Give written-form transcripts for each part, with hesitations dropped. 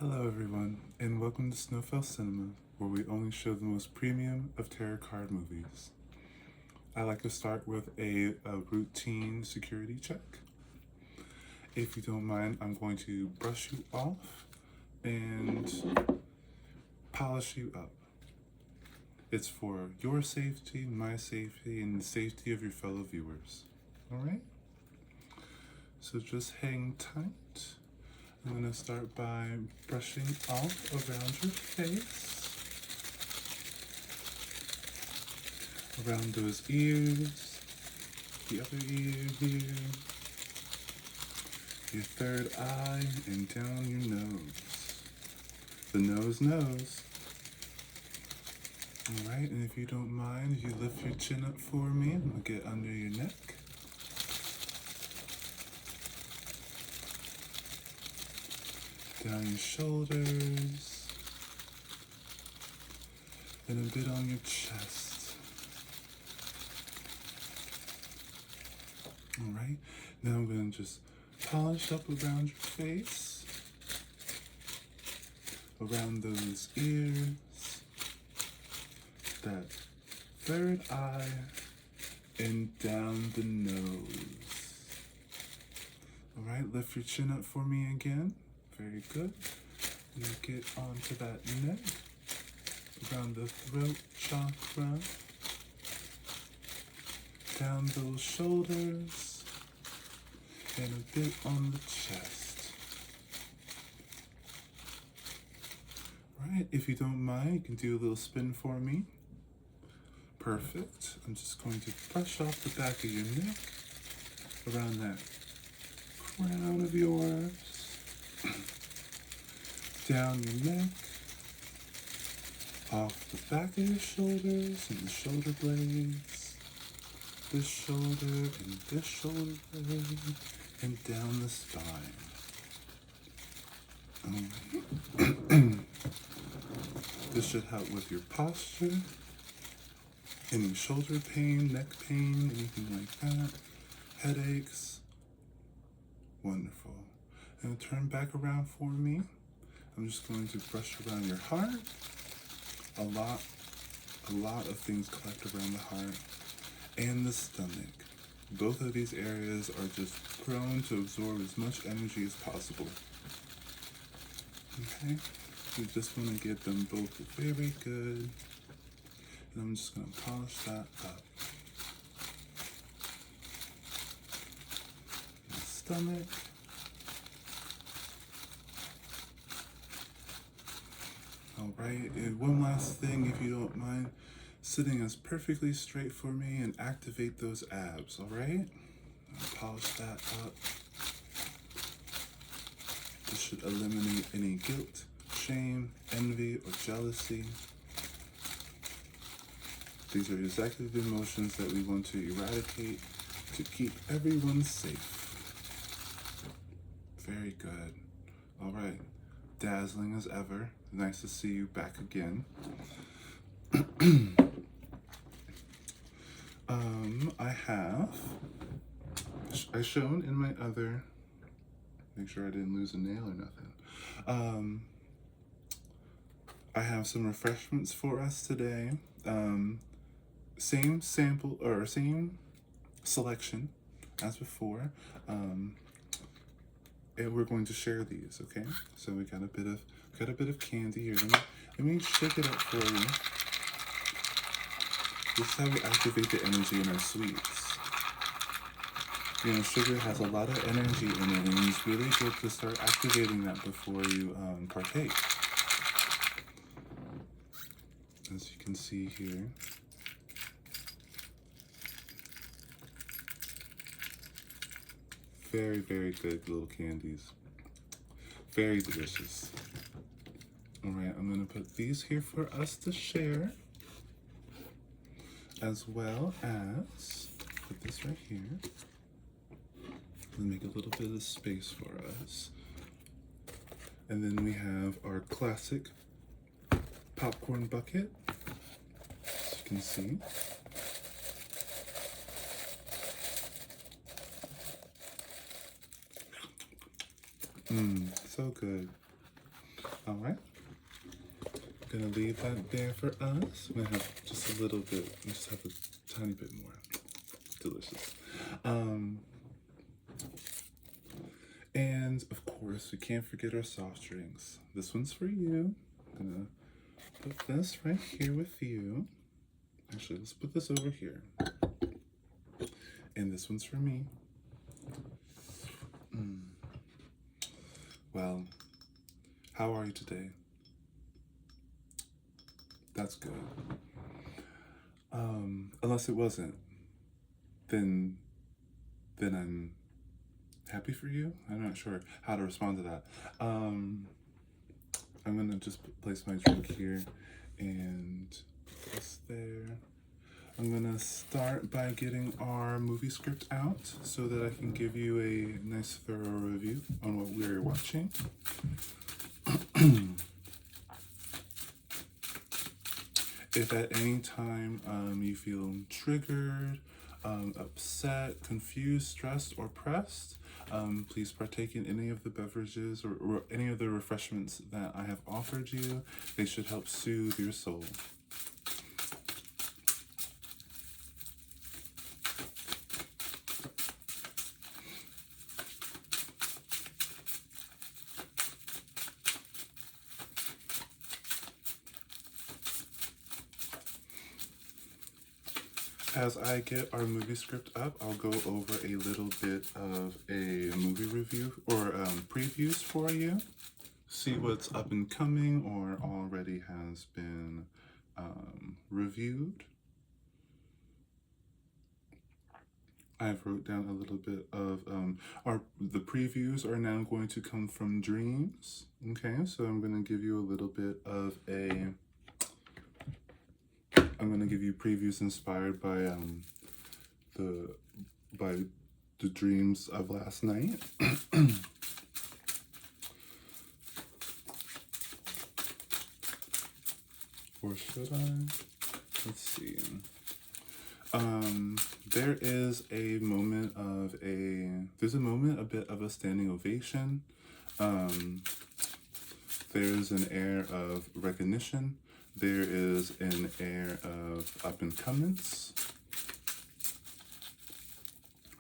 Hello everyone, and welcome to Snowfell Cinema, where we only show the most premium of tarot card movies. I like to start with a routine security check. If you don't mind, I'm going to brush you off and polish you up. It's for your safety, my safety, and the safety of your fellow viewers. Alright? So just hang tight. I'm going to start by brushing off around your face, around those ears, the other ear here, your third eye, and down your nose. The nose. Alright, and if you don't mind, if you lift your chin up for me, I'm going to get under your neck. Down your shoulders, and a bit on your chest. Alright, now I'm going to just polish up around your face, around those ears, that third eye, and down the nose. Alright, lift your chin up for me again. Very good. You get onto that neck, around the throat chakra, down those shoulders, and a bit on the chest. Right, if you don't mind, you can do a little spin for me. Perfect. I'm just going to brush off the back of your neck, around that crown of yours, down your neck, off the back of your shoulders and the shoulder blades, this shoulder and this shoulder blade, and down the spine. This should help with your posture, any shoulder pain, neck pain, anything like that, headaches. Wonderful. And turn back around for me. I'm just going to brush around your heart. A lot of things collect around the heart and the stomach. Both of these areas are just prone to absorb as much energy as possible. Okay? You just want to get them both very good. And I'm just going to polish that up. The stomach. Alright, and one last thing, if you don't mind, sitting as perfectly straight for me and activate those abs, alright? Polish that up. This should eliminate any guilt, shame, envy, or jealousy. These are exactly the emotions that we want to eradicate to keep everyone safe. Very good. Alright, dazzling as ever. Nice to see you back again. I shown in my other, make sure I didn't lose a nail or nothing. I have some refreshments for us today. Same sample or same selection as before. And we're going to share these, okay? So we got a bit of candy here. Let me shake it up for you. This is how we activate the energy in our sweets. You know, sugar has a lot of energy in it, and it's really good to start activating that before you partake. As you can see here. Very, very good little candies. Very delicious. Alright, I'm going to put these here for us to share, as well as put this right here. And make a little bit of space for us. And then we have our classic popcorn bucket, as you can see. So good. gonna leave that there for us. I'm gonna have just a little bit, just have a tiny bit more. Delicious. And of course, we can't forget our soft drinks. This one's for you. I'm gonna put this right here with you. Actually, let's put this over here. And this one's for me. Well, how are you today? That's good. Unless it wasn't, then I'm happy for you. I'm not sure how to respond to that. I'm gonna just place my drink here and put this there. I'm gonna start by getting our movie script out so that I can give you a nice thorough review on what we're watching. If at any time you feel triggered, upset, confused, stressed, or pressed, please partake in any of the beverages or any of the refreshments that I have offered you. They should help soothe your soul. As I get our movie script up, I'll go over a little bit of a movie review or previews for you. See what's up and coming or already has been reviewed. I've wrote down a little bit of the previews are now going to come from Dreams. Okay, so I'm going to give you a little bit of I'm going to give you previews inspired by the dreams of last night. Or should I? Let's see. There's a moment a bit of a standing ovation. There's an air of recognition. There is an air of up and comings.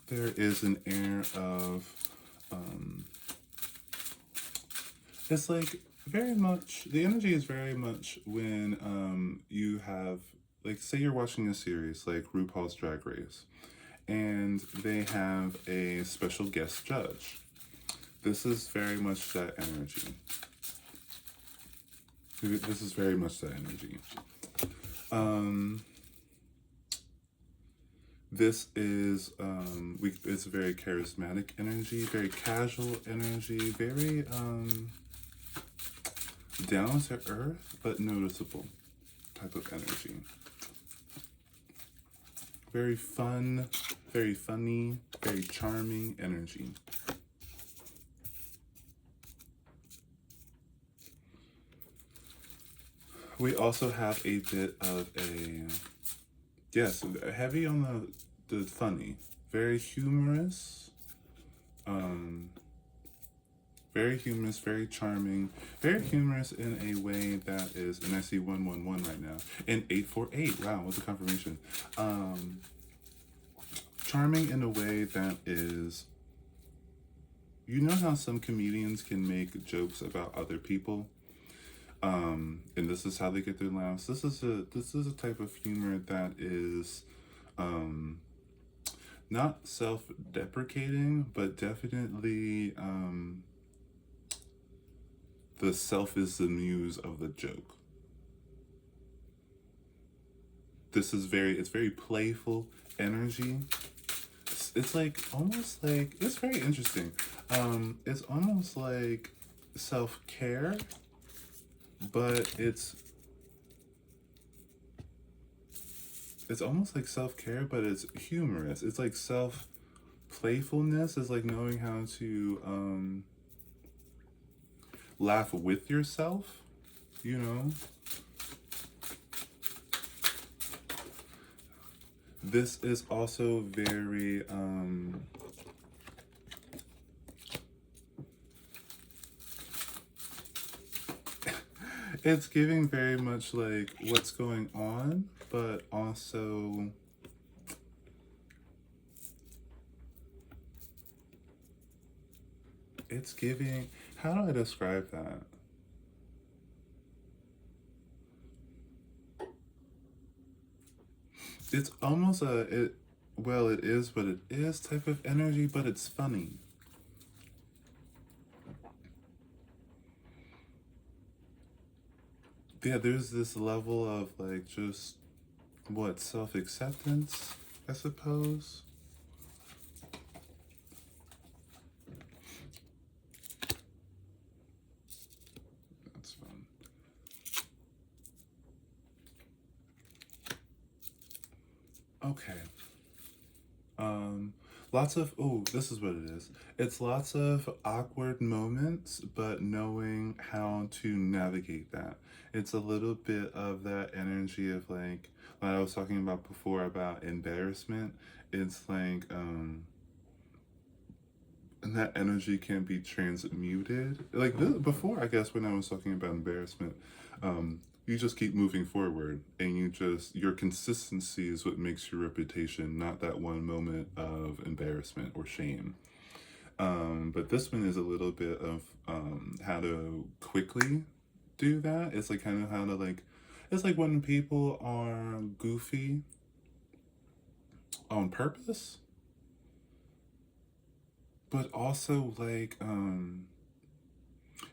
There is an air of, it's like very much, the energy is very much when you have, like, say you're watching a series like RuPaul's Drag Race, and they have a special guest judge. This is very much that energy. This is very much that energy. This is, it's a very charismatic energy, very casual energy, very down to earth, but noticeable type of energy. Very fun, very funny, very charming energy. We also have a bit of yes, heavy on the funny, very humorous, very charming, very humorous in a way that is, and I see 111 right now, and 848, wow, what's a confirmation. Charming in a way that is, you know how some comedians can make jokes about other people? And this is how they get their laughs. This is a type of humor that is not self-deprecating, but definitely the self is the muse of the joke. This is it's very playful energy. It's like almost like, it's very interesting. It's almost like self-care, but it's almost like self-care, but it's humorous. It's like playfulness is like knowing how to laugh with yourself, you know? This is also very It's giving very much like what's going on, but also it's giving, how do I describe that? It's almost well, it is what it is type of energy, but it's funny. Yeah, there's this level of like just what self acceptance, I suppose. That's fun. Okay. Um, Lots of, oh, this is what it is. It's lots of awkward moments, but knowing how to navigate that. It's a little bit of that energy of like I was talking about before about embarrassment. It's like, and that energy can be transmuted. Like this, before, I guess, when I was talking about embarrassment, you just keep moving forward, and your consistency is what makes your reputation, not that one moment of embarrassment or shame. But this one is a little bit of how to quickly do that. It's like kind of how to like, it's like when people are goofy on purpose, but also like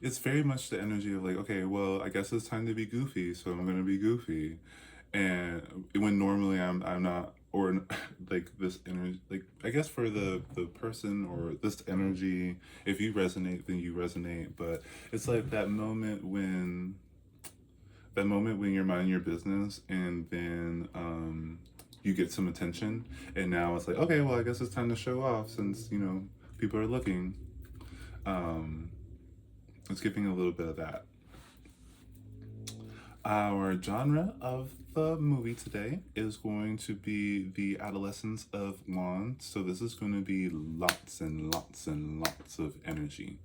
it's very much the energy of like, okay, well, I guess it's time to be goofy, so I'm gonna be goofy. And when normally I'm not, or like this energy, like I guess for the person or this energy, if you resonate, then you resonate. But it's like that moment when you're minding your business, and then you get some attention, and now it's like, okay, well, I guess it's time to show off since people are looking. Um, it's giving a little bit of that. Our genre of the movie today is going to be the adolescence of Juan. So this is going to be lots and lots and lots of energy.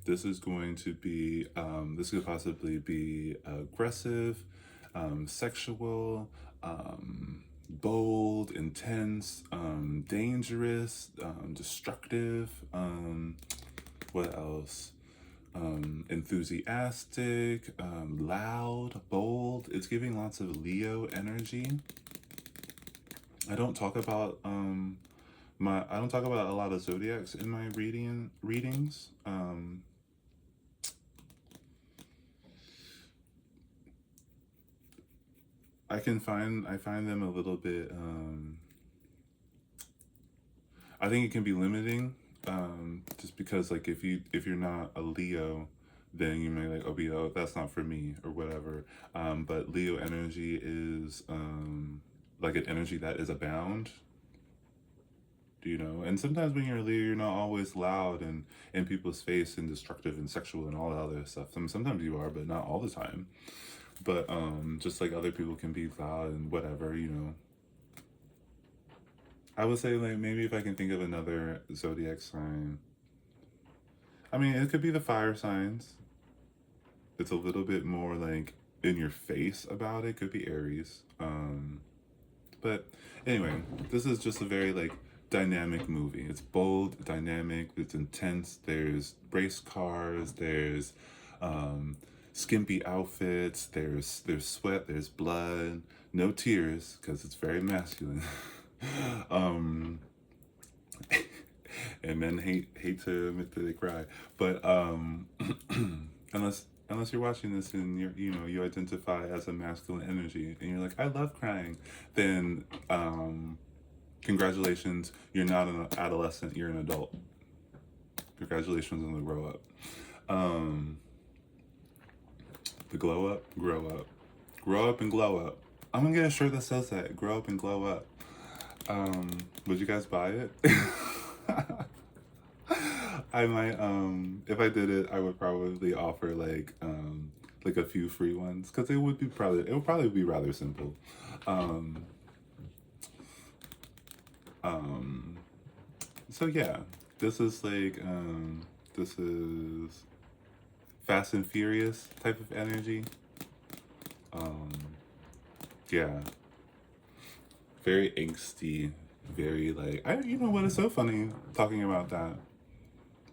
This is going to be, this could possibly be aggressive, sexual, bold, intense, dangerous, destructive. What else? Enthusiastic, loud, bold. It's giving lots of Leo energy. I don't talk about I don't talk about a lot of zodiacs in my readings. I find them a little bit I think it can be limiting, just because like if you're not a Leo, then you may like, oh, that's not for me or whatever. But Leo energy is like an energy that is abound, and sometimes when you're a Leo, you're not always loud and in people's face and destructive and sexual and all that other stuff. Sometimes you are, but not all the time. But just like other people can be loud and whatever. I would say like maybe if I can think of another zodiac sign. I mean, it could be the fire signs. It's a little bit more like in your face about it. Could be Aries. But anyway, this is just a very like dynamic movie. It's bold, dynamic, it's intense. There's race cars, there's skimpy outfits, there's sweat, there's blood, no tears because it's very masculine. um and men hate to admit that they cry, but unless you're watching this and you identify as a masculine energy and you're like, I love crying, then congratulations, you're not an adolescent, you're an adult. Congratulations on the grow up. um the glow up, grow up and glow up. I'm gonna get a shirt that says that, grow up and glow up. Would you guys buy it? I might, if I did it, I would probably offer like a few free ones, because it would probably be rather simple. Um, um, so yeah, this is like, this is Fast and Furious type of energy. Um, yeah, very angsty, very like you know what? It's so funny talking about that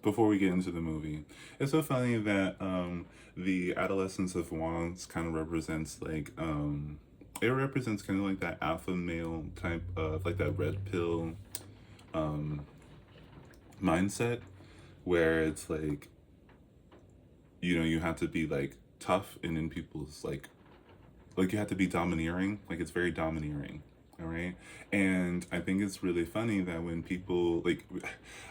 before we get into the movie. It's so funny that the adolescence of Wands kind of represents like it represents kind of like that alpha male type of like that red pill um mindset where it's like you know you have to be like tough and in people's like you have to be domineering, like it's very domineering. All right. And I think it's really funny that when people like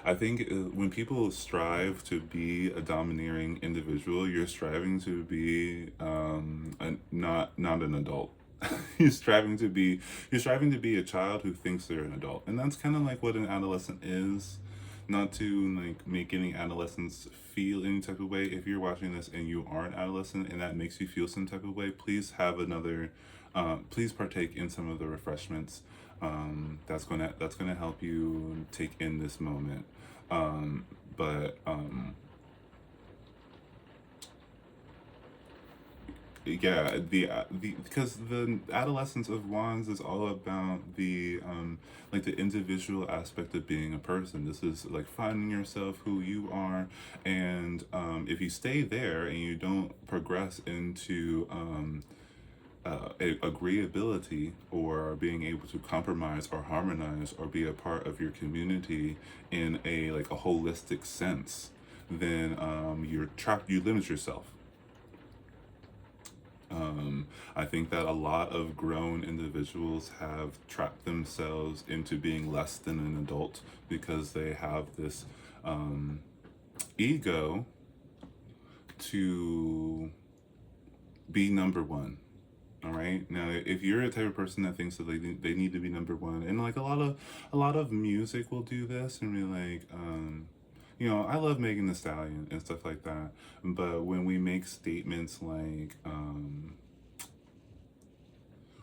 I think when people strive to be a domineering individual, you're striving to be not an adult. you're striving to be you're striving to be a child who thinks they're an adult, and that's kind of like what an adolescent is. Not to like make any adolescents feel any type of way. If you're watching this and you are an adolescent and that makes you feel some type of way, please have another please partake in some of the refreshments. That's gonna help you take in this moment. But yeah, the because the adolescence of Wands is all about the like the individual aspect of being a person. This is like finding yourself, who you are, and if you stay there and you don't progress into agreeability or being able to compromise or harmonize or be a part of your community in a like a holistic sense, then you're trapped. You limit yourself. I think that a lot of grown individuals have trapped themselves into being less than an adult because they have this um, ego to be number one. All right. Now, if you're a type of person that thinks that they need to be number one, and like a lot of music will do this, and be like, you know, I love Megan Thee Stallion and stuff like that. But when we make statements like,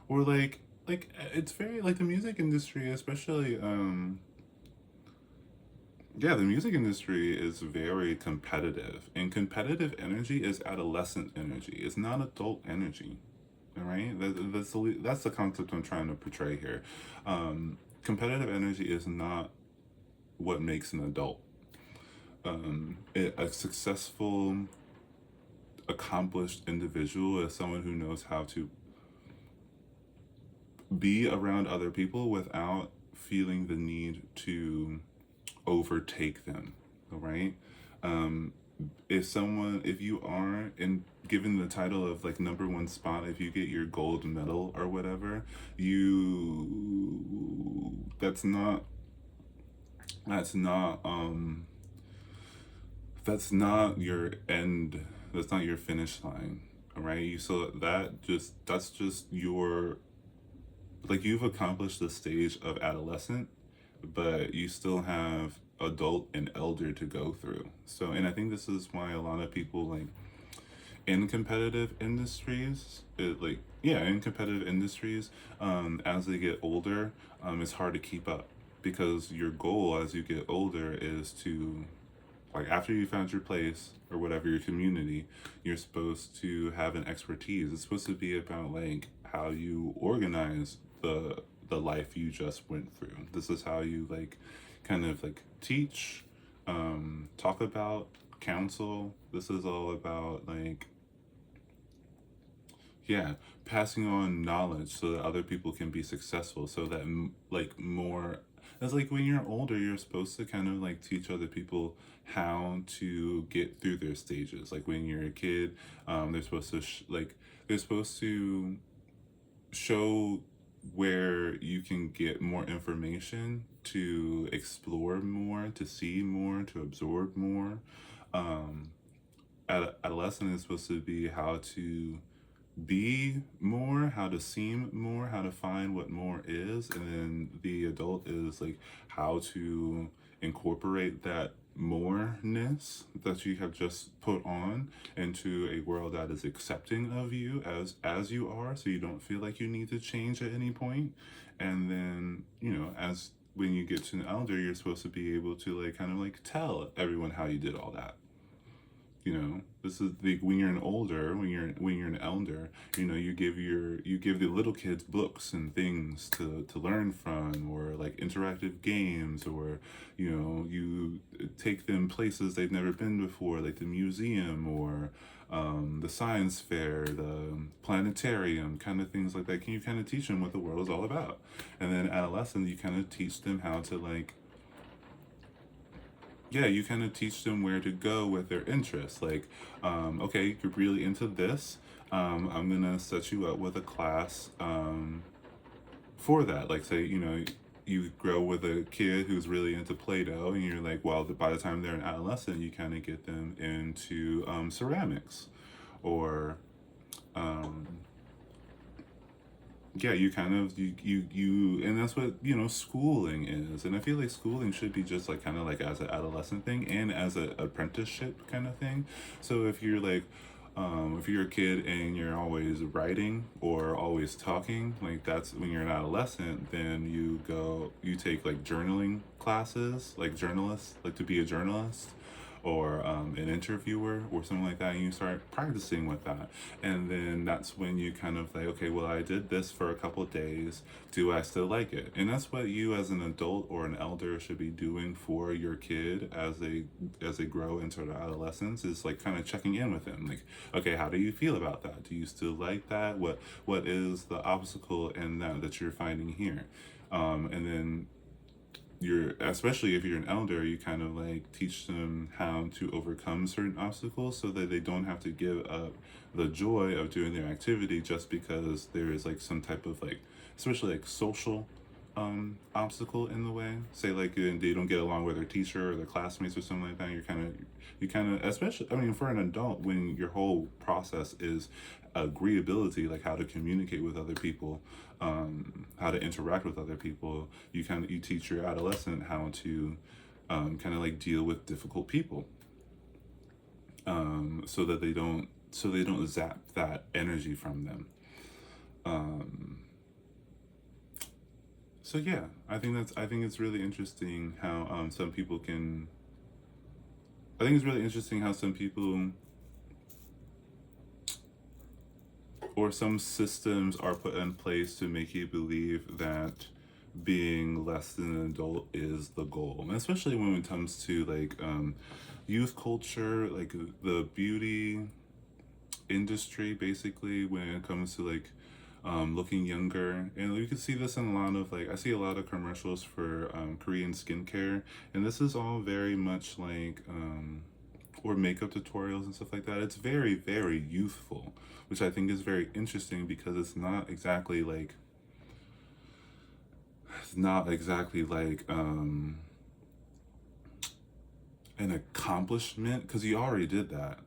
or like it's very like the music industry, especially, yeah, the music industry is very competitive, and competitive energy is adolescent energy. It's not adult energy. All right, that's the concept I'm trying to portray here. Competitive energy is not what makes an adult. A successful, accomplished individual is someone who knows how to be around other people without feeling the need to overtake them. All right. Um, if you are in given the title of like number one spot, if you get your gold medal or whatever, you that's not that's not your end, that's not your finish line. All right, you so that's just your like you've accomplished the stage of adolescent, but you still have adult and elder to go through. So, and I think this is why a lot of people like in competitive industries, in competitive industries, as they get older, it's hard to keep up because your goal as you get older is to like after you found your place or whatever your community, you're supposed to have an expertise. It's supposed to be about like how you organize the life you just went through. This is how you like kind of like teach, talk about, counsel. This is all about like yeah, passing on knowledge so that other people can be successful, so that like more it's like when you're older you're supposed to kind of like teach other people how to get through their stages. Like when you're a kid, they're supposed to they're supposed to show where you can get more information, to explore more, to see more, to absorb more. um Adolescent is supposed to be how to be more, how to seem more, how to find what more is, and then the adult is like how to incorporate that moreness that you have just put on into a world that is accepting of you as you are, so you don't feel like you need to change at any point. And then you know, as when you get to an elder, you're supposed to be able to like kind of like tell everyone how you did all that. This is the when you're an elder, you give the little kids books and things to learn from, or like interactive games, or you take them places they've never been before, like the museum, or the science fair, the planetarium, kind of things like that. Can you kind of teach them what the world is all about? And then adolescents, you kind of teach them how to you kind of teach them where to go with their interests. Like, okay, you're really into this. I'm gonna set you up with a class for that. Like, say, you grow with a kid who's really into Play-Doh, and you're like, well, by the time they're an adolescent, you kind of get them into ceramics, or um, yeah, you kind of and that's what schooling is. And I feel like schooling should be just like kind of like as an adolescent thing and as an apprenticeship kind of thing. So if you're like if you're a kid and you're always writing or always talking, like that's when you're an adolescent, then you take like journaling classes, like journalists, like to be a journalist, or an interviewer or something like that, and you start practicing with that. And then that's when you kind of like, okay, well, I did this for a couple of days. Do I still like it? And that's what you as an adult or an elder should be doing for your kid as they grow into their adolescence, is like kind of checking in with them. Like, okay, how do you feel about that? Do you still like that? What is the obstacle in that you're finding here? And then especially if you're an elder, you kind of like teach them how to overcome certain obstacles so that they don't have to give up the joy of doing their activity just because there is like some type of like, especially like social obstacle in the way. Say like they don't get along with their teacher or their classmates or something like that. You kind of especially, I mean, for an adult, when your whole process is agreeability, like how to communicate with other people, how to interact with other people, you teach your adolescent how to kind of like deal with difficult people, so they don't zap that energy from them. So yeah, I think it's really interesting how some people can. I think it's really interesting how some people or some systems are put in place to make you believe that being less than an adult is the goal. And especially when it comes to like youth culture, like the beauty industry, basically, when it comes to like looking younger. And you can see this in a lot of like, I see a lot of commercials for Korean skincare, and this is all very much like or makeup tutorials and stuff like that. It's very, very youthful, which I think is very interesting because it's not exactly like an accomplishment, because you already did that.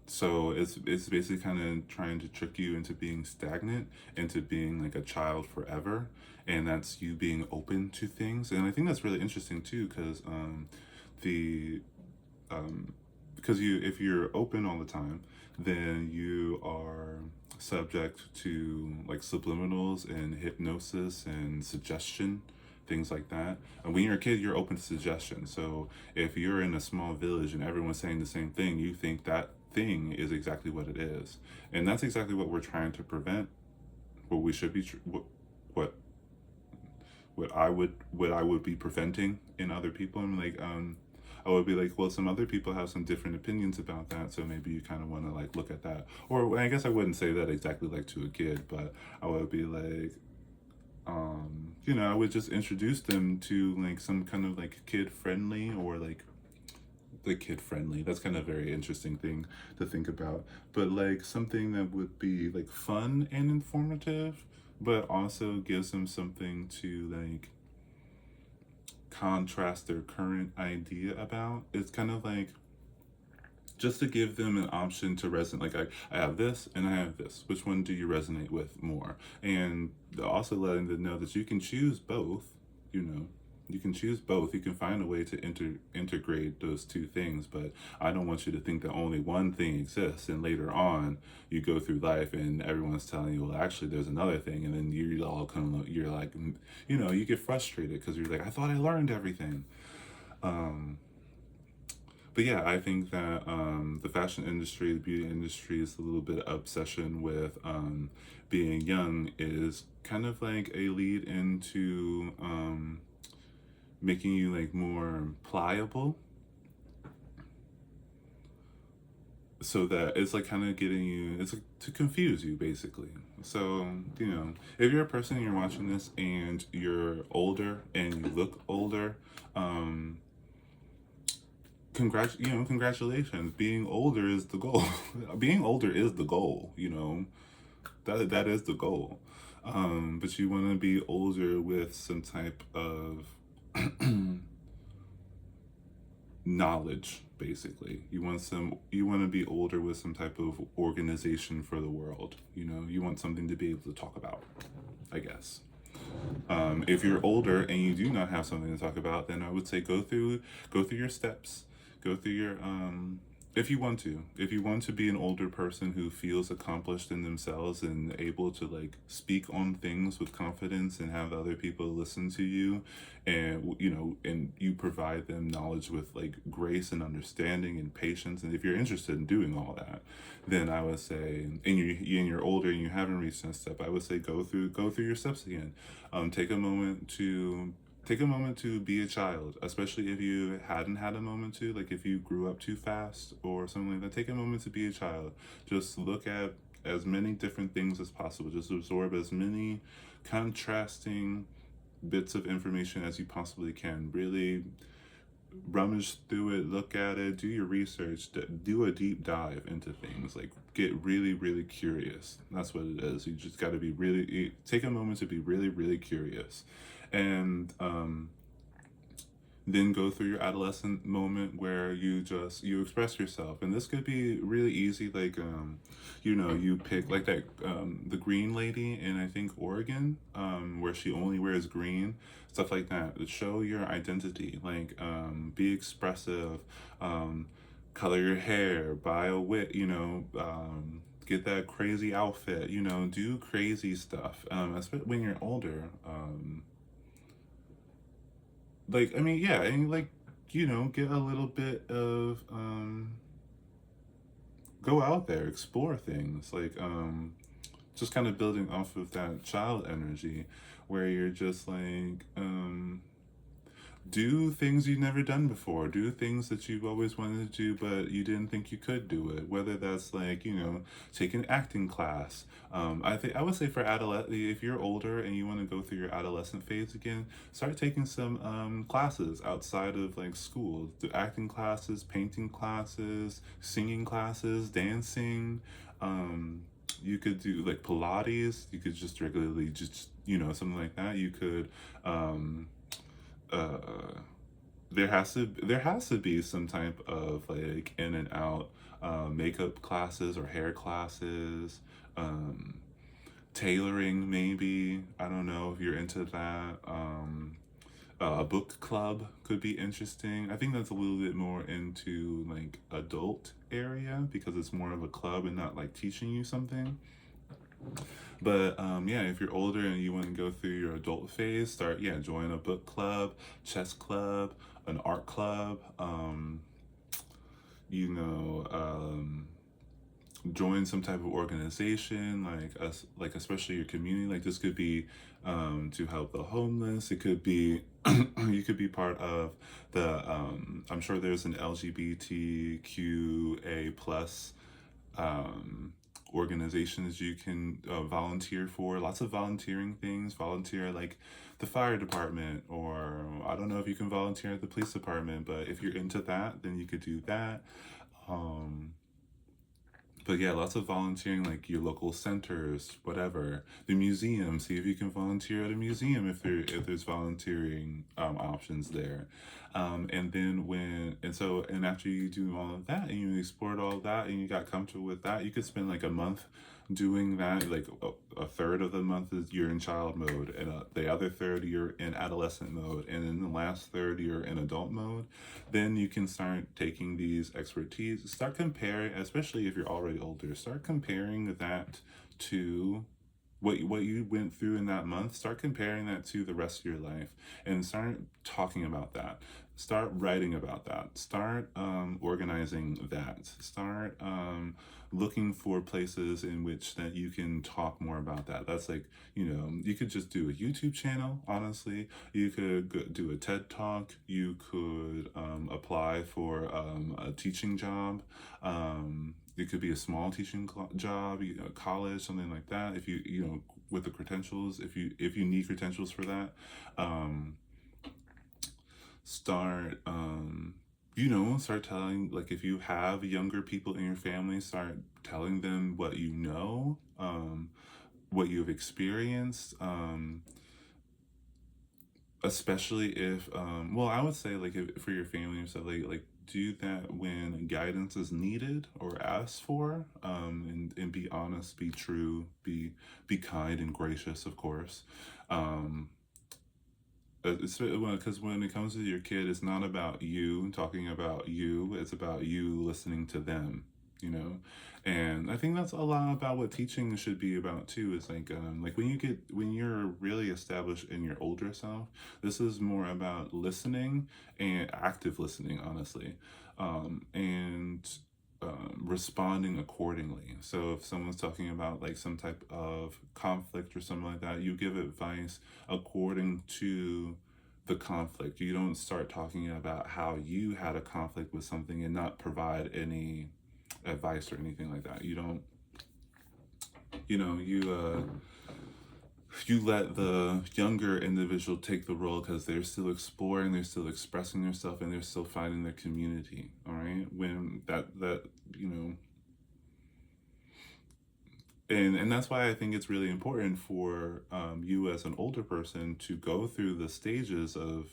So it's basically kind of trying to trick you into being stagnant, into being like a child forever, and that's you being open to things. And I think that's really interesting too, the because if you're open all the time, then you are subject to like subliminals and hypnosis and suggestion, things like that. And when you're a kid, you're open to suggestion. So if you're in a small village and everyone's saying the same thing, you think that thing is exactly what it is. And that's exactly what we're trying to prevent. What we should be what what I would be preventing in other people. And like I would be like, well, some other people have some different opinions about that, so maybe you kind of want to like look at that. Or I guess I wouldn't say that exactly like to a kid, but I would be like, I would just introduce them to like some kind of like kid friendly, or like kid friendly. That's kind of a very interesting thing to think about. But like something that would be like fun and informative, but also gives them something to like contrast their current idea about. It's kind of like just to give them an option to resonate. Like I have this and I have this. Which one do you resonate with more? And also letting them know that you can choose both. You can choose both. You can find a way to integrate those two things, but I don't want you to think that only one thing exists, and later on you go through life and everyone's telling you, well, actually there's another thing, and then you're like, you get frustrated because you're like, I thought I learned everything. But yeah, I think that the fashion industry, the beauty industry, is a little bit obsession with being young is kind of like a lead into making you like more pliable, so that it's like kind of getting you, it's like to confuse you basically. So if you're a person and you're watching this and you're older and you look older, um congratulations. Being older is the goal. Being older is the goal, that is the goal. But you want to be older with some type of knowledge, basically. You want to be older with some type of organization for the world. You want something to be able to talk about, I guess. If you're older and you do not have something to talk about, then I would say go through your steps, go through your if you want to be an older person who feels accomplished in themselves and able to like speak on things with confidence and have other people listen to you, and and you provide them knowledge with like grace and understanding and patience, and if you're interested in doing all that, then I would say, and you're older and you haven't reached that step, I would say go through your steps again. Take a moment to be a child, especially if you hadn't had a moment to, like if you grew up too fast or something like that. Take a moment to be a child. Just look at as many different things as possible. Just absorb as many contrasting bits of information as you possibly can. Really rummage through it, look at it, do your research, do a deep dive into things. Like get really, really curious. That's what it is. You just got to be really, take a moment to be really, really curious. And then go through your adolescent moment where you express yourself, and this could be really easy, like you pick like that the green lady in, I think, Oregon, where she only wears green, stuff like that. Show your identity, like be expressive, color your hair, buy a wig, get that crazy outfit, do crazy stuff, especially when you're older. Like, I mean, yeah, and like, get a little bit of go out there, explore things, like just kind of building off of that child energy, where you're just like do things you've never done before, do things that you've always wanted to do but you didn't think you could do it, whether that's like take an acting class. I would say for adolescent, if you're older and you want to go through your adolescent phase again, start taking some classes outside of like school. The acting classes, painting classes, singing classes, dancing. You could do like Pilates. You could just regularly just something like that. You could uh there has to be some type of like in and out makeup classes or hair classes, um tailoring, maybe. I don't know if you're into that. A book club could be interesting. I think that's a little bit more into like adult area because it's more of a club and not like teaching you something. But yeah, if you're older and you want to go through your adult phase, join a book club, chess club, an art club. You know, join some type of organization, like us, like especially your community. Like this could be to help the homeless. It could be you could be part of the. I'm sure there's an LGBTQA plus organizations you can volunteer for. Lots of volunteering things. Volunteer like the fire department, or I don't know if you can volunteer at the police department, but if you're into that, then you could do that. Um, but yeah, lots of volunteering, like your local centers, whatever. The museum, see if you can volunteer at a museum if there's volunteering options there. And after you do all of that and you explored all of that and you got comfortable with that, you could spend like a month doing that. Like a third of the month is you're in child mode, and the other third you're in adolescent mode, and then the last third you're in adult mode. Then you can start taking these expertise, start comparing, especially if you're already older, start comparing that to what you went through in that month, start comparing that to the rest of your life and start talking about that. Start writing about that. Start organizing that. Start looking for places in which that you can talk more about that. That's like, you could just do a YouTube channel, honestly. You could do a TED talk. You could apply for a teaching job. It could be a small teaching job, college, something like that. If with the credentials, if you need credentials for that, um, start start telling, like, if you have younger people in your family, start telling them what you know, what you've experienced, especially if well, I would say, like, if, for your family or stuff, like do that when guidance is needed or asked for, and be honest, be true, be kind and gracious, of course. um because when it comes to your kid, it's not about you talking about you, it's about you listening to them, you know. And I think that's a lot about what teaching should be about too, is like when you're really established in your older self, this is more about listening and active listening, honestly. And responding accordingly. So if someone's talking about like some type of conflict or something like that, you give advice according to the conflict. You don't start talking about how you had a conflict with something and not provide any advice or anything like that. You don't, you know, you let the younger individual take the role because they're still exploring, they're still expressing themselves, and they're still finding their community. All right, when that you know, and that's why I think it's really important for you as an older person to go through the stages of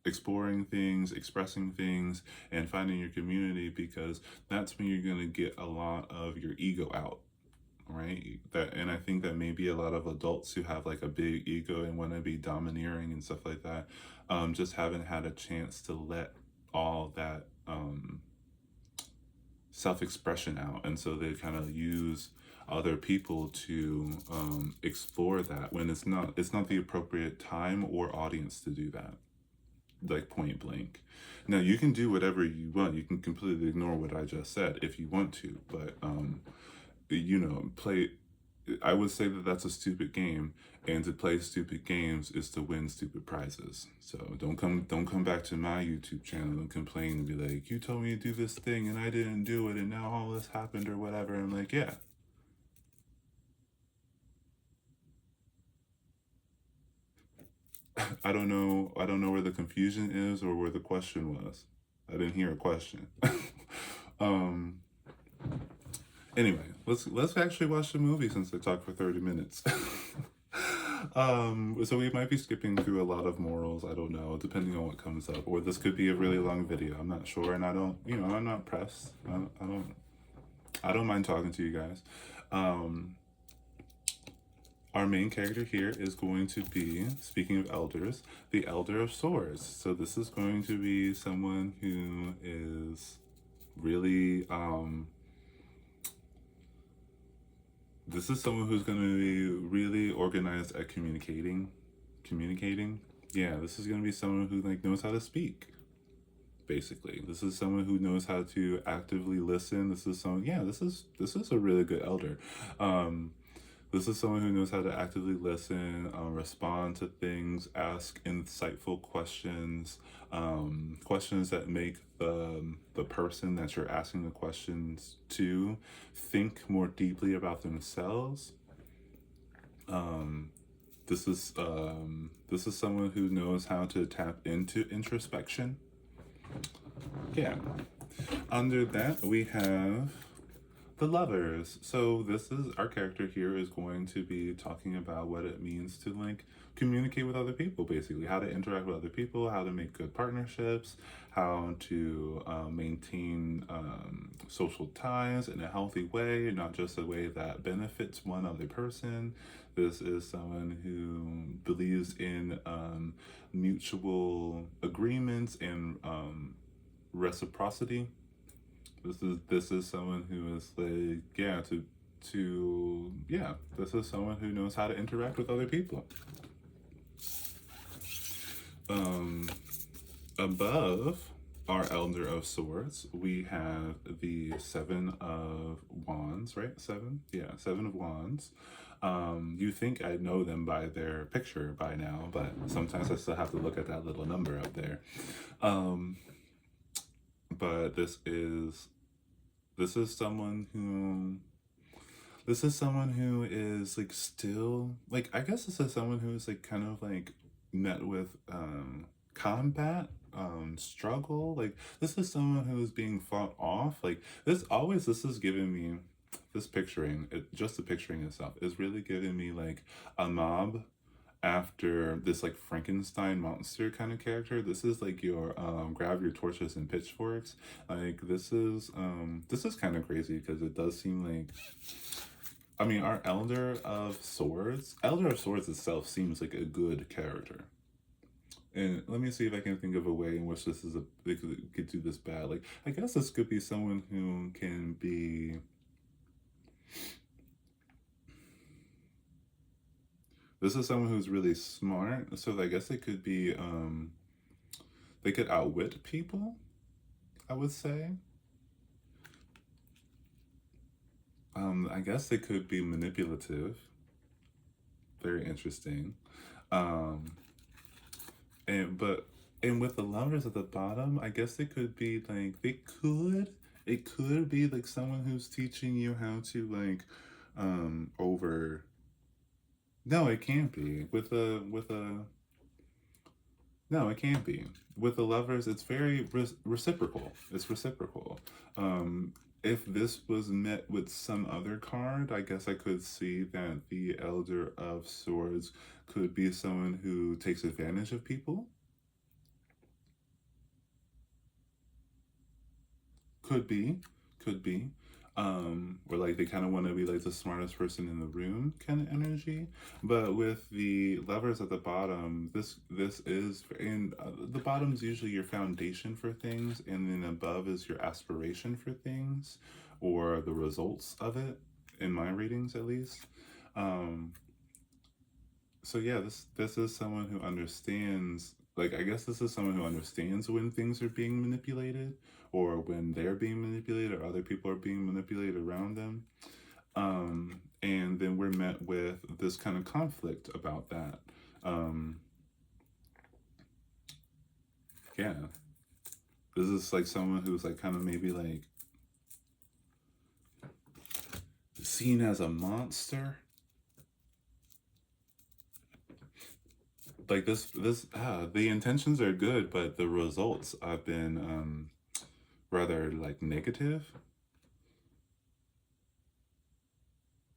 exploring things, expressing things, and finding your community, because that's when you're going to get a lot of your ego out, right? That, and I think that maybe a lot of adults who have like a big ego and want to be domineering and stuff like that, just haven't had a chance to let all that self-expression out, and so they kind of use other people to explore that when it's not the appropriate time or audience to do that, like point blank. Now you can do whatever you want. You can completely ignore what I just said if you want to, but play. I would say that that's a stupid game, and to play stupid games is to win stupid prizes. So don't come back to my YouTube channel and complain and be like, you told me to do this thing and I didn't do it, and now all this happened or whatever. I'm like, yeah. I don't know where the confusion is or where the question was. I didn't hear a question. um Anyway, let's actually watch the movie since I talked for 30 minutes. So we might be skipping through a lot of morals, I don't know, depending on what comes up. Or this could be a really long video, I'm not sure, and I'm not pressed. I don't mind talking to you guys. Um our main character here is going to be, speaking of elders, the Elder of Swords. So this is going to be someone who is really this is someone who's going to be really organized at communicating. Yeah, this is going to be someone who like knows how to speak, basically. This is someone who knows how to actively listen. This is a really good elder. This is someone who knows how to actively listen, respond to things, ask insightful questions, questions that make the person that you're asking the questions to think more deeply about themselves. Um, this is someone who knows how to tap into introspection. Yeah. Under that, we have the Lovers. So this is our character here is going to be talking about what it means to like communicate with other people, basically how to interact with other people, how to make good partnerships, how to maintain social ties in a healthy way, not just a way that benefits one other person. This is someone who believes in mutual agreements and reciprocity. This is someone who is like, yeah, to, yeah, this is someone who knows how to interact with other people. Above our Elder of Swords, we have the Seven of Wands, right? Seven? Yeah, Seven of Wands. You think I know them by their picture by now, but sometimes I still have to look at that little number up there. But this is someone who is like still like, I guess this is someone who is like kind of like met with combat, struggle. Like this is someone who is being fought off. Like this is giving me this picturing it, just the picturing itself is really giving me like a mob after this like Frankenstein monster kind of character. This is like your grab your torches and pitchforks. Like this is kind of crazy because it does seem like, I mean, our Elder of Swords itself seems like a good character. And let me see if I can think of a way in which this is they could do this bad. Like, I guess this could be someone who can be. This is someone who's really smart, so I guess it could be. They could outwit people, I would say. I guess they could be manipulative. Very interesting. And with the lovers at the bottom, I guess it could be like it could be like someone who's teaching you how to like over. No, it can't be no, it can't be with the lovers. It's very reciprocal. It's reciprocal. If this was met with some other card, I guess I could see that the Elder of Swords could be someone who takes advantage of people. Could be, could be. Or like they kind of want to be like the smartest person in the room kind of energy. But with the lovers at the bottom, this is, and the bottom's usually your foundation for things, and then above is your aspiration for things, or the results of it, in my readings at least. So yeah, this is someone who understands, like, I guess this is someone who understands when things are being manipulated, or when they're being manipulated, or other people are being manipulated around them. And then we're met with this kind of conflict about that. Yeah, this is like someone who's like kind of maybe like seen as a monster. Like the intentions are good, but the results have been rather like negative,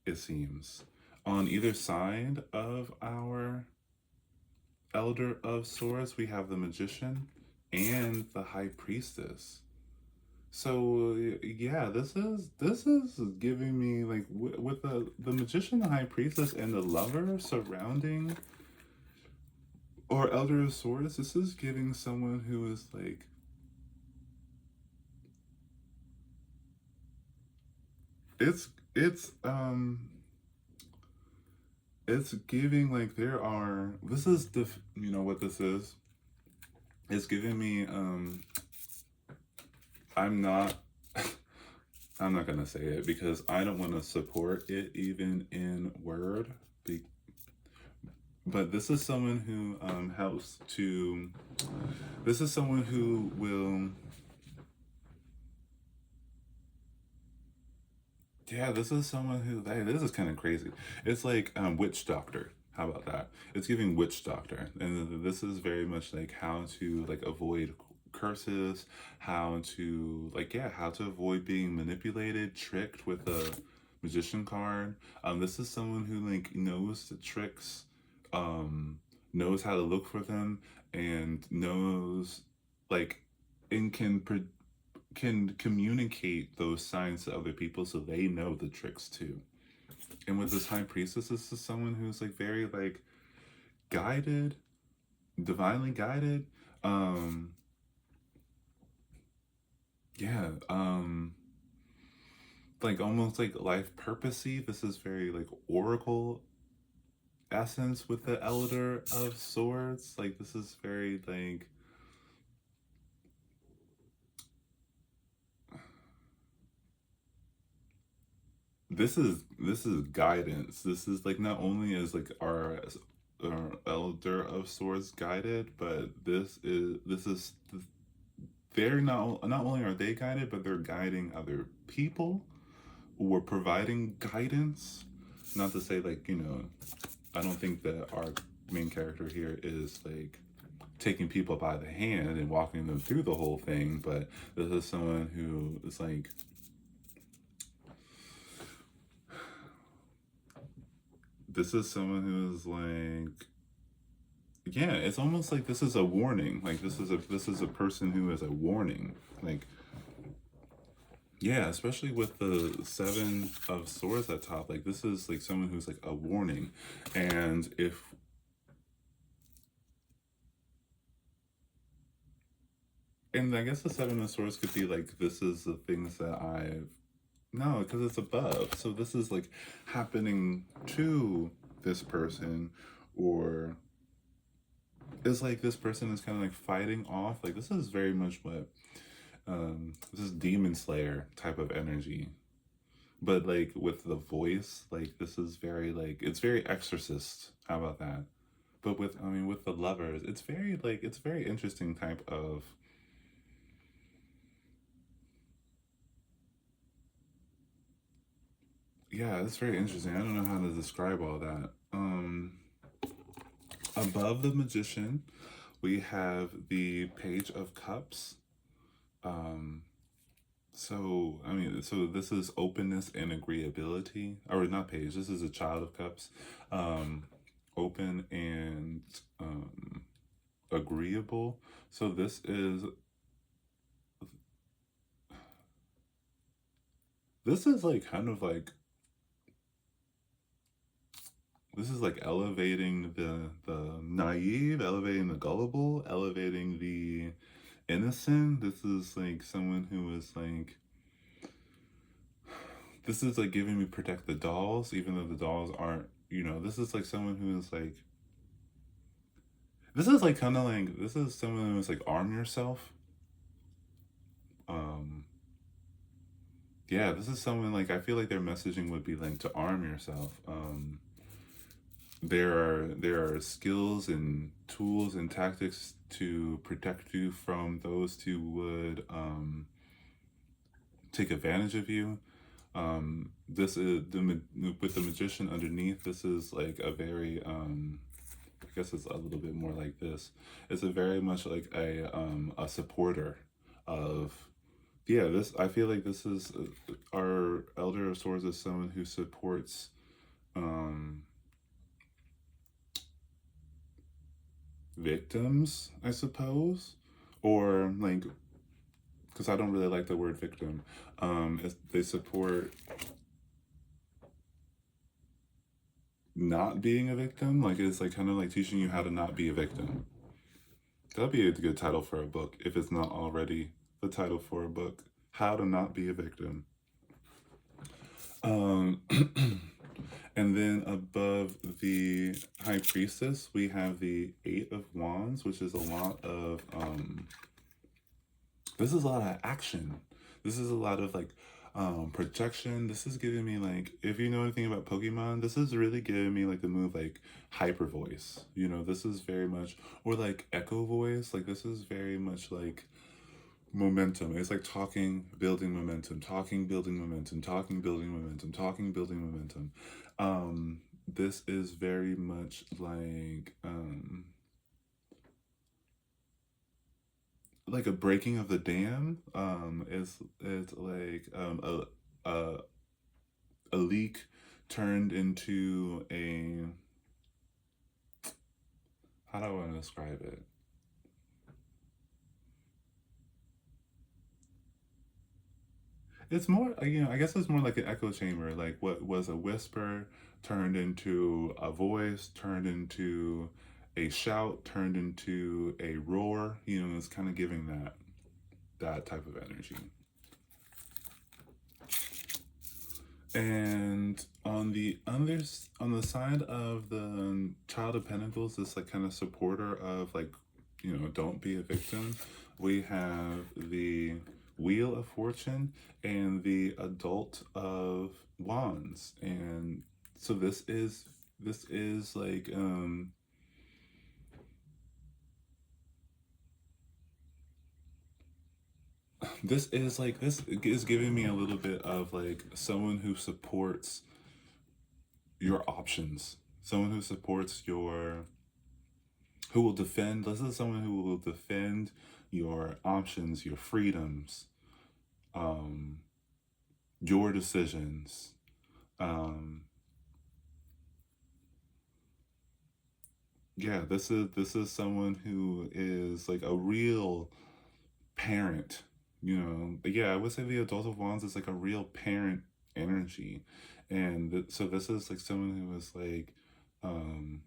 it seems. On either side of our Elder of Swords, we have the Magician and the High Priestess. So yeah, this is giving me like with the Magician, the High Priestess, and the Lover surrounding or Elder of Swords. This is giving someone who is like, it's it's giving like there are, this is the, you know what this is? It's giving me I'm not I'm not gonna say it because I don't want to support it even in word. But this is someone who helps to. This is someone who will. Yeah, this is someone who. Hey, this is kind of crazy. It's like witch doctor. How about that? It's giving witch doctor, and this is very much like how to like avoid curses, how to like, yeah, how to avoid being manipulated, tricked with a magician card. This is someone who like knows the tricks, knows how to look for them, and knows like, and can communicate those signs to other people so they know the tricks too. And with this High Priestess, this is someone who's like very like guided, divinely guided. Yeah, like almost like life purposey. This is very like oracle essence with the Elder of Swords. Like this is very like this is guidance. This is like not only is like our Elder of Swords guided, but this is they're not only are they guided, but they're guiding other people or providing guidance. Not to say like, you know, I don't think that our main character here is like taking people by the hand and walking them through the whole thing, but this is someone who is like, this is someone who's like, yeah, it's almost like this is a warning. Like this is a person who is a warning. Like, yeah, especially with the Seven of Swords at top, like this is like someone who's like a warning. And if and I guess the Seven of Swords could be like, this is the things that I've no, because it's above. So this is like happening to this person, or it's like this person is kind of like fighting off. Like this is very much what this is Demon Slayer type of energy. But like with the voice, like this is very like it's very Exorcist. How about that? But with I mean with the lovers, it's very like it's very interesting type of yeah, it's very interesting. I don't know how to describe all that. Above the magician, we have the Page of Cups. Um, so I mean, so this is openness and agreeability, or not page. This is a Child of Cups, um, open and agreeable. So this is like kind of like this is like elevating the naive, elevating the gullible, elevating the innocent. This is like someone who is like this is like giving me protect the dolls, even though the dolls aren't. You know, this is like someone who is like this is like kind of like this is someone who is like arm yourself. Um, yeah, this is someone like I feel like their messaging would be like to arm yourself. There are skills and tools and tactics to protect you from those who would take advantage of you. This is with the magician underneath. This is like a very I guess it's a little bit more like this. It's a very much like a supporter of yeah. This I feel like this is our Elder of Swords is someone who supports um victims, I suppose, or like because I don't really like the word victim. They support not being a victim. Like it's like kind of like teaching you how to not be a victim. That'd be a good title for a book if it's not already the title for a book. How to not be a victim. Um, and then above the High Priestess, we have the Eight of Wands, which is a lot of this is a lot of action. This is a lot of like projection. This is giving me like if you know anything about Pokemon, this is really giving me like the move like hyper voice. You know, this is very much or like echo voice. Like this is very much like momentum. It's like talking, building momentum, talking, building momentum, talking, building momentum, talking, building momentum. This is very much like a breaking of the dam. It's like a a leak turned into a how do I want to describe it? It's more you know I guess it's more like an echo chamber. Like what was a whisper turned into a voice, turned into a shout, turned into a roar. You know, it's kind of giving that type of energy. And on the side of the Child of Pentacles, this like kind of supporter of like, don't be a victim. We have the Wheel of Fortune and the Adult of Wands, and so this is like this is giving me a little bit of like someone who supports your options, someone who supports your who will defend. This is someone who will defend your options, your freedoms, um, your decisions. Um, yeah, this is someone who is like a real parent. Yeah, I would say the Adult of Wands is like a real parent energy, and so this is like someone who is like, um,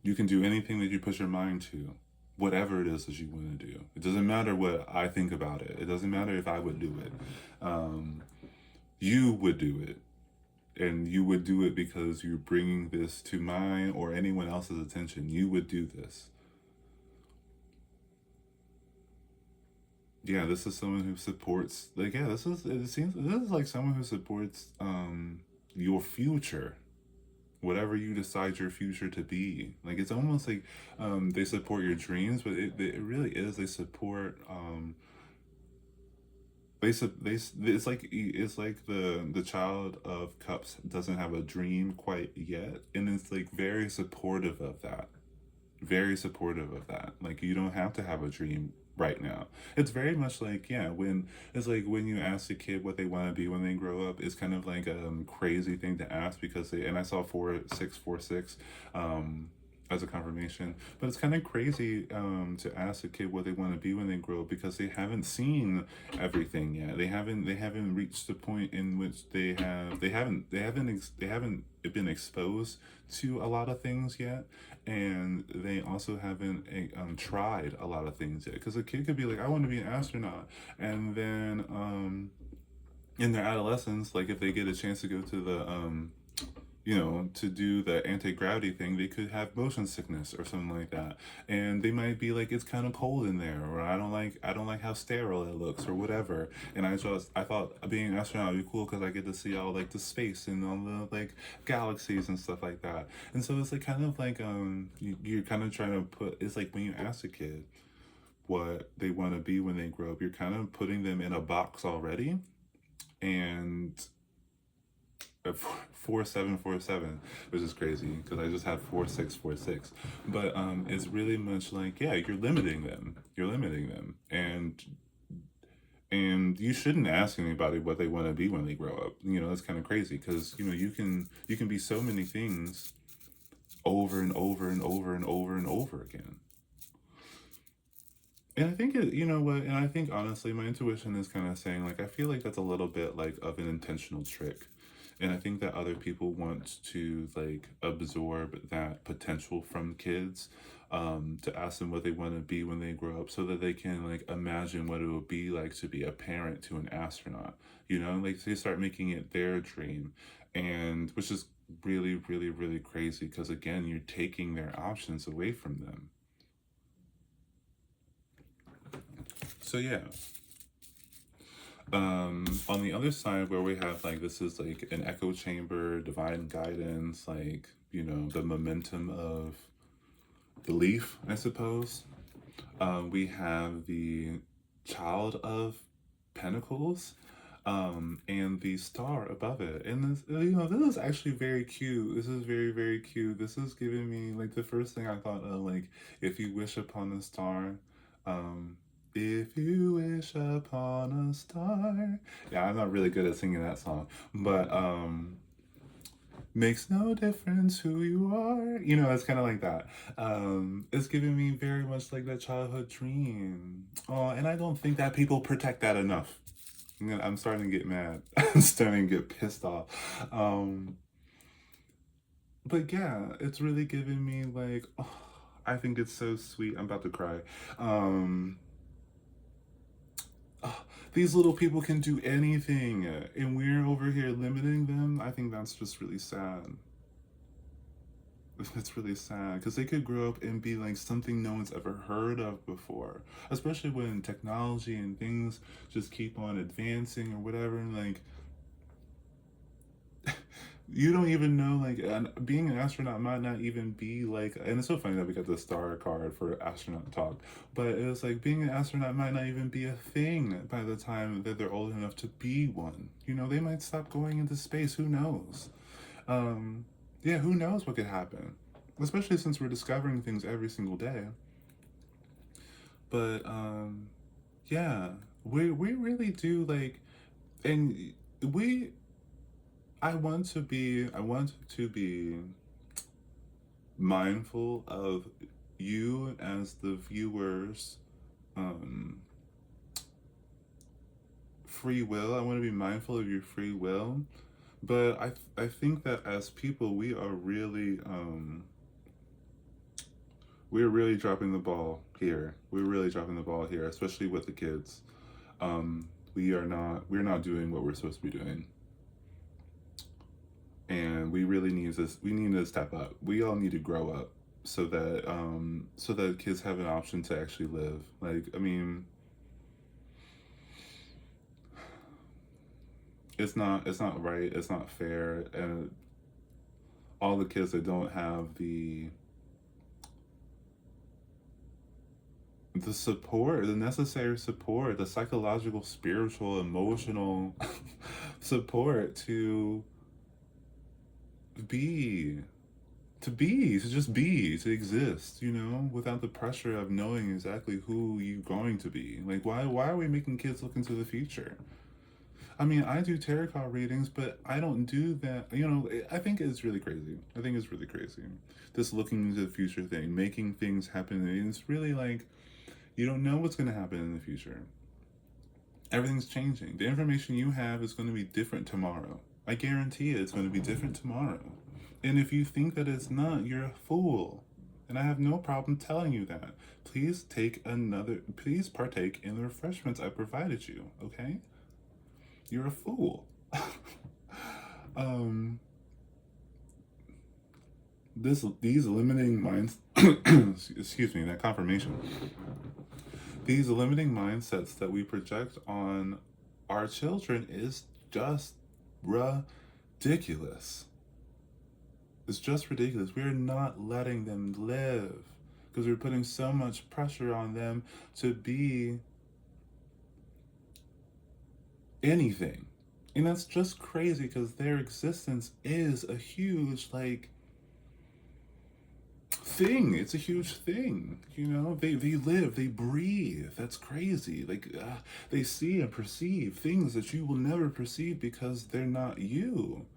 you can do anything that you put your mind to, whatever it is that you want to do. It doesn't matter what I think about it. It doesn't matter if I would do it. Um, you would do it. And you would do it because you're bringing this to mine or anyone else's attention. You would do this. Yeah, this is someone who supports, like, yeah, this is like someone who supports your future, whatever you decide your future to be. Like it's almost like they support your dreams, but it really is they support it's like the Child of Cups doesn't have a dream quite yet, and it's like very supportive of that, very supportive of that. Like you don't have to have a dream right now. It's very much like, yeah, when it's like when you ask a kid what they want to be when they grow up, it's kind of like a crazy thing to ask because they, and I saw 4646 as a confirmation, but it's kind of crazy to ask a kid what they want to be when they grow up because they haven't seen everything yet. They haven't reached the point in which they haven't been exposed to a lot of things yet, and they also haven't tried a lot of things yet. Because a kid could be like, I want to be an astronaut, and then in their adolescence, like if they get a chance to go to the to do the anti-gravity thing, they could have motion sickness or something like that, and they might be like, it's kind of cold in there, or I don't like how sterile it looks, or whatever. And I thought being an astronaut would be cool because I get to see all like the space and all the like galaxies and stuff like that. And so it's like kind of like you're kind of trying to put, it's like when you ask a kid what they want to be when they grow up, you're kind of putting them in a box already. And 4747, which is crazy because I just had 4646. But it's really much like, yeah, you're limiting them. You're limiting them, and you shouldn't ask anybody what they want to be when they grow up. That's kind of crazy because you can be so many things over and over and over and over and over again. And I think you know what, and I think honestly, my intuition is kind of saying like I feel like that's a little bit like of an intentional trick, and I think that other people want to like absorb that potential from kids, to ask them what they want to be when they grow up, so that they can like imagine what it would be like to be a parent to an astronaut. Like they start making it their dream, and which is really, really, really crazy because again, you're taking their options away from them. So yeah. On the other side, where we have like this is like an echo chamber, divine guidance, like the momentum of belief, I suppose. We have the Child of Pentacles, and the star above it, and this is actually very cute. This is very, very cute. This is giving me like the first thing I thought of, like if you wish upon a star, um, if you wish upon a star. Yeah, I'm not really good at singing that song, but makes no difference who you are. It's kind of like that. It's giving me very much like that childhood dream. Oh, and I don't think that people protect that enough. I'm starting to get mad. I'm starting to get pissed off. Um, but yeah, it's really giving me like, oh, I think it's so sweet. I'm about to cry. Um, Oh, These little people can do anything, and we're over here limiting them. I think that's just really sad. It's really sad because they could grow up and be like something no one's ever heard of before, especially when technology and things just keep on advancing or whatever. And like, you don't even know, like, being an astronaut might not even be like, and it's so funny that we got the star card for astronaut talk, but it's like being an astronaut might not even be a thing by the time that they're old enough to be one. You know, they might stop going into space. Who knows? Yeah, who knows what could happen? Especially since we're discovering things every single day. But yeah, we really do like, and we I want to be mindful of you as the viewers um free will. I want to be mindful of your free will, but I think that as people we're really dropping the ball here. We're really dropping the ball here, especially with the kids. We're not doing what we're supposed to be doing. And we need to step up. We all need to grow up so that kids have an option to actually live. Like, I mean, it's not right, it's not fair, and all the kids that don't have the support, the necessary support, the psychological, spiritual, emotional support be to just be, to exist, you know, without the pressure of knowing exactly who you're going to be. Like, why are we making kids look into the future? I mean, I do tarot card readings, but I don't do that. You know, I think it's really crazy. I think it's really crazy. This looking into the future thing, making things happen. And it's really like, you don't know what's going to happen in the future. Everything's changing. The information you have is going to be different tomorrow. I guarantee it's going to be different tomorrow. And if you think that it's not, you're a fool. And I have no problem telling you that. Please partake in the refreshments I provided you, okay? You're a fool. um, these limiting minds, excuse me, that confirmation. These limiting mindsets that we project on our children is just ridiculous. It's just ridiculous. We're not letting them live because we're putting so much pressure on them to be anything. And that's just crazy because their existence is a huge, like, thing. It's a huge thing. You know, they live, they breathe. That's crazy. Like, they see and perceive things that you will never perceive because they're not you.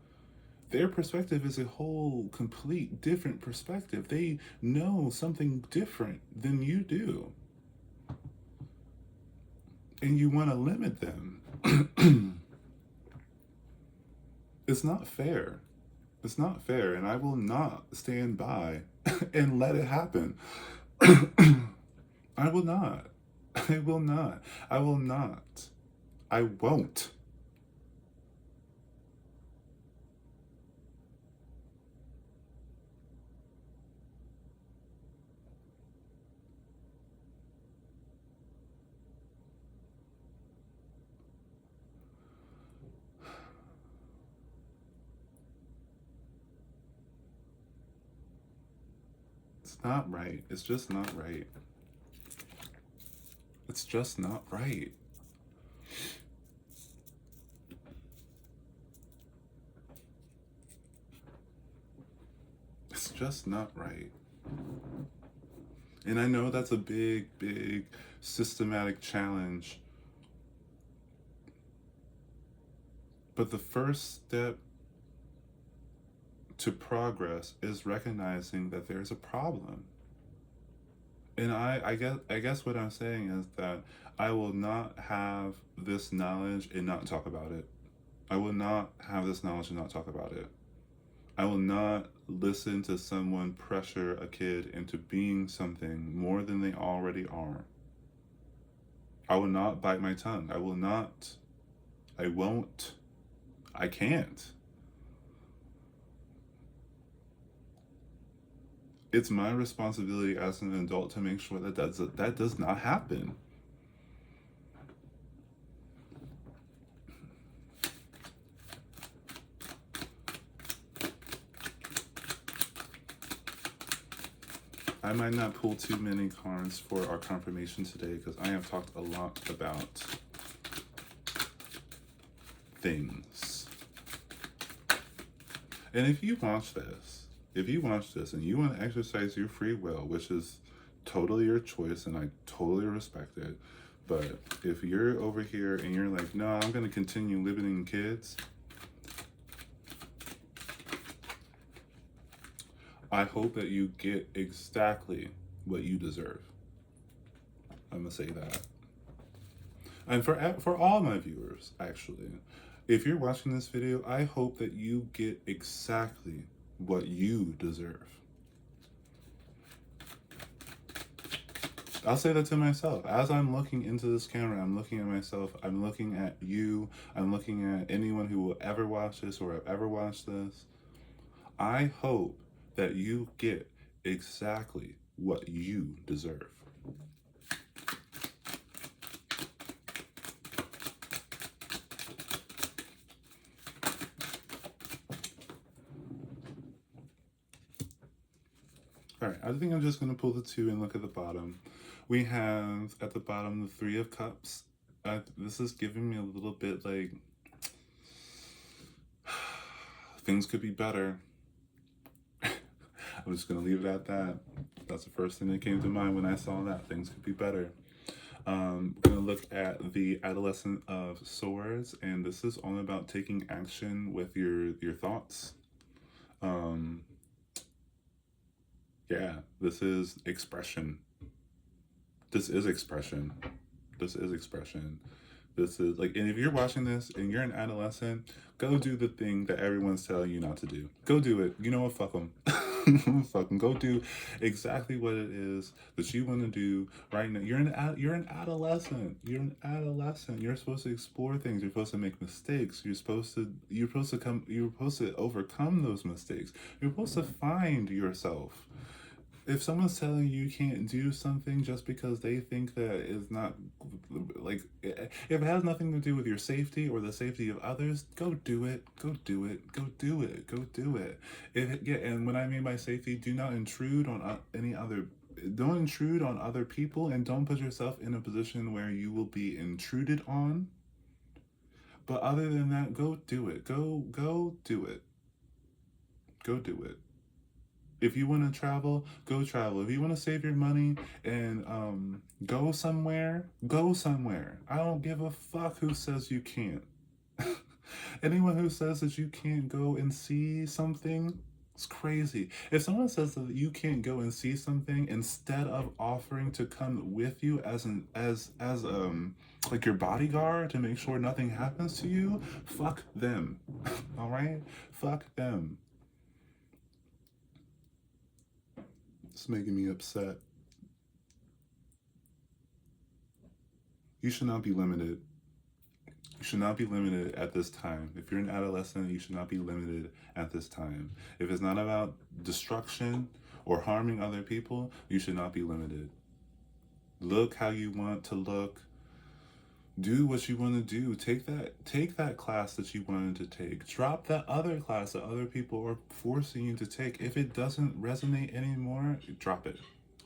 Their perspective is a whole complete different perspective. They know something different than you do. And you want to limit them. It's not fair. It's not fair, and I will not stand by and let it happen. I will not. I will not. I will not. I won't. It's not right. It's just not right. It's just not right. It's just not right. And I know that's a big, big systematic challenge. But the first step to progress is recognizing that there's a problem. And I guess what I'm saying is that I will not have this knowledge and not talk about it. I will not have this knowledge and not talk about it. I will not listen to someone pressure a kid into being something more than they already are. I will not bite my tongue. I will not. I won't. I can't. It's my responsibility as an adult to make sure that that does not happen. I might not pull too many cards for our confirmation today because I have talked a lot about things. And if you watch this and you want to exercise your free will, which is totally your choice and I totally respect it, but if you're over here and you're like, no, I'm going to continue limiting kids, I hope that you get exactly what you deserve. I'm going to say that. And for all my viewers, actually, if you're watching this video, I hope that you get exactly what you deserve. I'll say that to myself. As I'm looking into this camera, I'm looking at myself, I'm looking at you, I'm looking at anyone who will ever watch this or have ever watched this. I hope that you get exactly what you deserve. All right, I think I'm just going to pull the two and look at the bottom. We have at the bottom the Three of Cups. This is giving me a little bit like things could be better. I'm just going to leave it at that. That's the first thing that came to mind when I saw that. Things could be better. We're going to look at the Adolescent of Swords, and this is all about taking action with your thoughts. Yeah, this is expression. This is expression. This is expression. This is like, and if you're watching this and you're an adolescent, go do the thing that everyone's telling you not to do. Go do it. You know what? Fuck them. Fuck them. Go do exactly what it is that you want to do right now. You're an adolescent. You're an adolescent. You're supposed to explore things. You're supposed to make mistakes. You're supposed to overcome those mistakes. You're supposed to find yourself. If someone's telling you can't do something just because they think that is not, like, if it has nothing to do with your safety or the safety of others, go do it. Go do it. Go do it. Go do it. And when I mean by safety, do not intrude on don't intrude on other people, and don't put yourself in a position where you will be intruded on. But other than that, go do it. Go do it. Go do it. If you want to travel, go travel. If you want to save your money and go somewhere, go somewhere. I don't give a fuck who says you can't. Anyone who says that you can't go and see something, it's crazy. If someone says that you can't go and see something instead of offering to come with you as like your bodyguard to make sure nothing happens to you, fuck them. All right? Fuck them. It's making me upset. You should not be limited. You should not be limited at this time. If you're an adolescent, you should not be limited at this time. If it's not about destruction or harming other people, you should not be limited. Look how you want to look. Do what you want to do. Take that class that you wanted to take. Drop that other class that other people are forcing you to take. If it doesn't resonate anymore, drop it.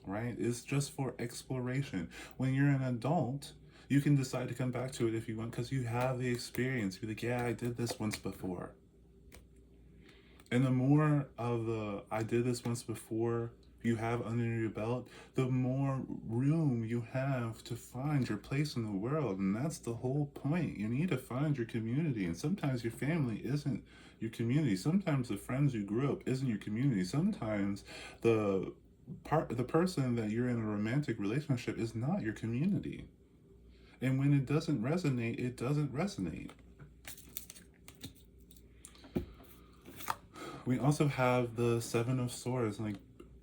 Right? It's just for exploration. When you're an adult, you can decide to come back to it if you want because you have the experience. Be like, yeah, I did this once before. And the more of the I did this once before you have under your belt, the more room you have to find your place in the world. And that's the whole point. You need to find your community. And sometimes your family isn't your community. Sometimes the friends you grew up isn't your community. Sometimes the person that you're in a romantic relationship is not your community. And when it doesn't resonate, it doesn't resonate. We also have the Seven of Swords. Like,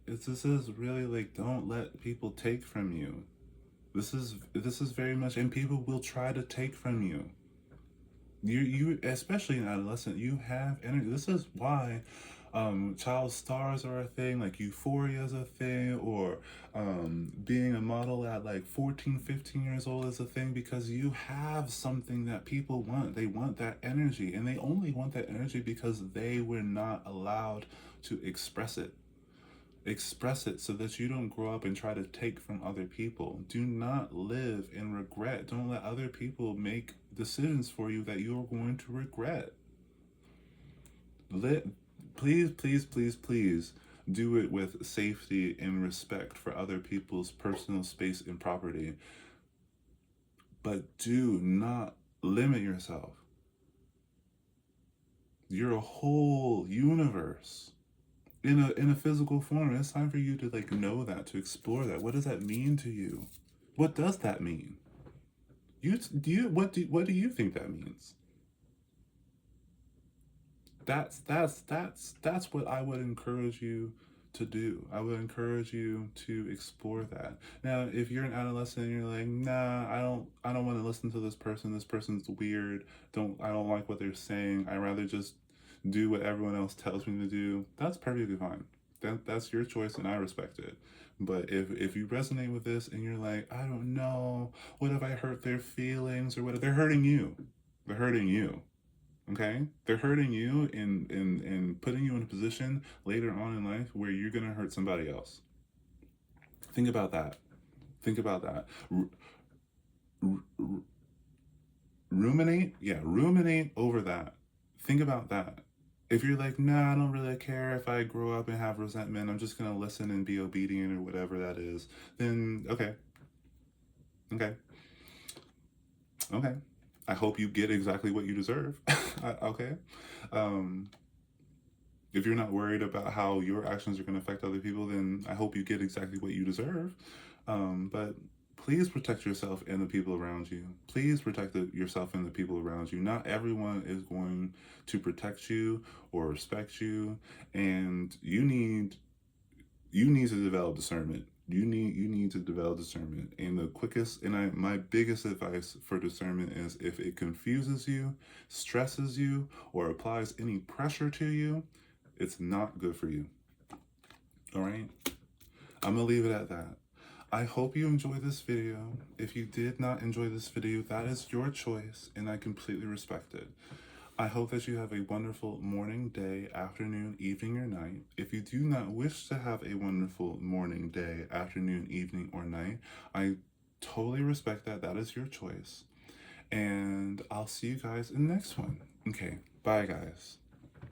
this is really like, don't let people take from you. This is very much, and people will try to take from you. You especially an adolescent, you have energy. This is why child stars are a thing, like Euphoria is a thing, or being a model at like 14, 15 years old is a thing, because you have something that people want. They want that energy, and they only want that energy because they were not allowed to express it. Express it so that you don't grow up and try to take from other people. Do not live in regret. Don't let other people make decisions for you that you're going to regret. Let Please, please, please, please do it with safety and respect for other people's personal space and property. But do not limit yourself. You're a whole universe in a physical form. It's time for you to like know that, to explore that. What does that mean to you? What does that mean? What do you think that means? That's what I would encourage you to do. I would encourage you to explore that. Now, if you're an adolescent and you're like, nah, I don't want to listen to this person. This person's weird. I don't like what they're saying. I rather just do what everyone else tells me to do. That's perfectly fine. That's your choice, and I respect it. But if you resonate with this and you're like, I don't know, what if I hurt their feelings, or what if they're hurting you? They're hurting you. Okay? They're hurting you and putting you in a position later on in life where you're gonna hurt somebody else. Think about that. Think about that. R- r- Ruminate, yeah, ruminate over that. Think about that. If you're like, nah, I don't really care if I grow up and have resentment, I'm just gonna listen and be obedient or whatever that is, then okay. Okay. Okay. I hope you get exactly what you deserve. Okay. Um, if you're not worried about how your actions are going to affect other people, then I hope you get exactly what you deserve. But please protect yourself and the people around you. Please protect yourself and the people around you. Not everyone is going to protect you or respect you, and you need to develop discernment. You need to develop discernment, and the quickest and my biggest advice for discernment is, if it confuses you, stresses you, or applies any pressure to you, it's not good for you. All right, I'm gonna leave it at that. I hope you enjoyed this video. If you did not enjoy this video, that is your choice, and I completely respect it. I hope that you have a wonderful morning, day, afternoon, evening, or night. If you do not wish to have a wonderful morning, day, afternoon, evening, or night, I totally respect that. That is your choice. And I'll see you guys in the next one. Okay, bye, guys.